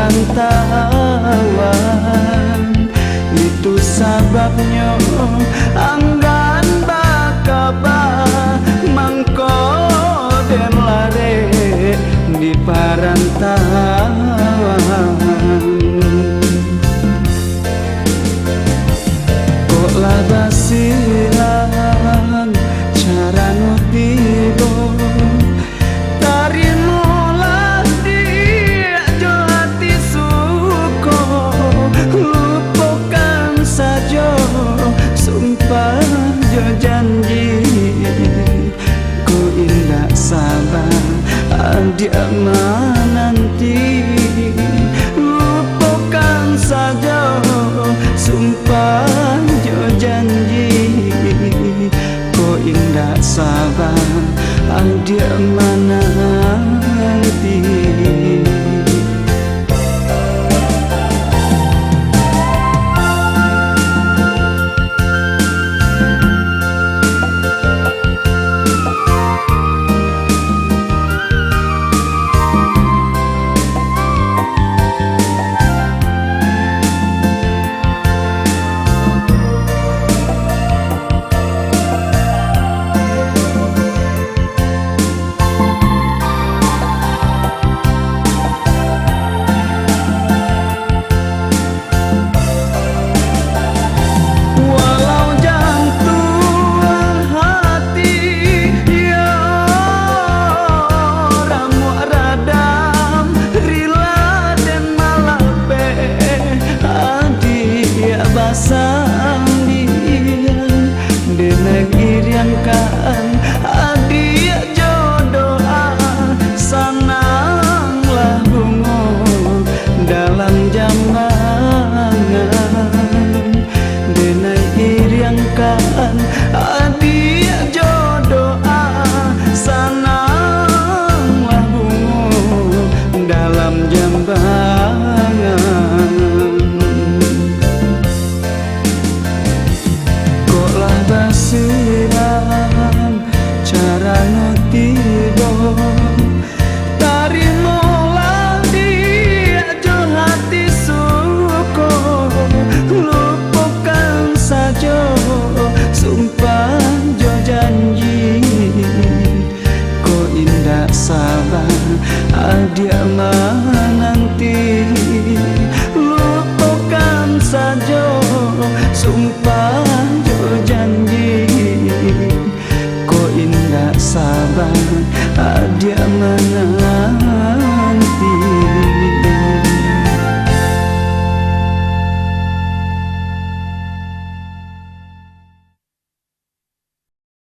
perantauan. Itu sebabnya anggan bakaba mangko den lare di perantauan. Kok lah basilan cara nutibo janji ku indah sabar dia menanti. Lupakan saja sumpah jo janji ku indah sabar dia menanti. Sambian deneng iriankan adia jodoh sananglah bunga dalam jambangan. Deneng iriankan adia jodoh sananglah bunga dalam jambangan. Basilan cara notibo tarimolah dia jo hati suko. Lupakan saja sumpah jo janji ko indah sabar dia menanti. Lupakan saja sumpah janji ko indah sabar dia menanti.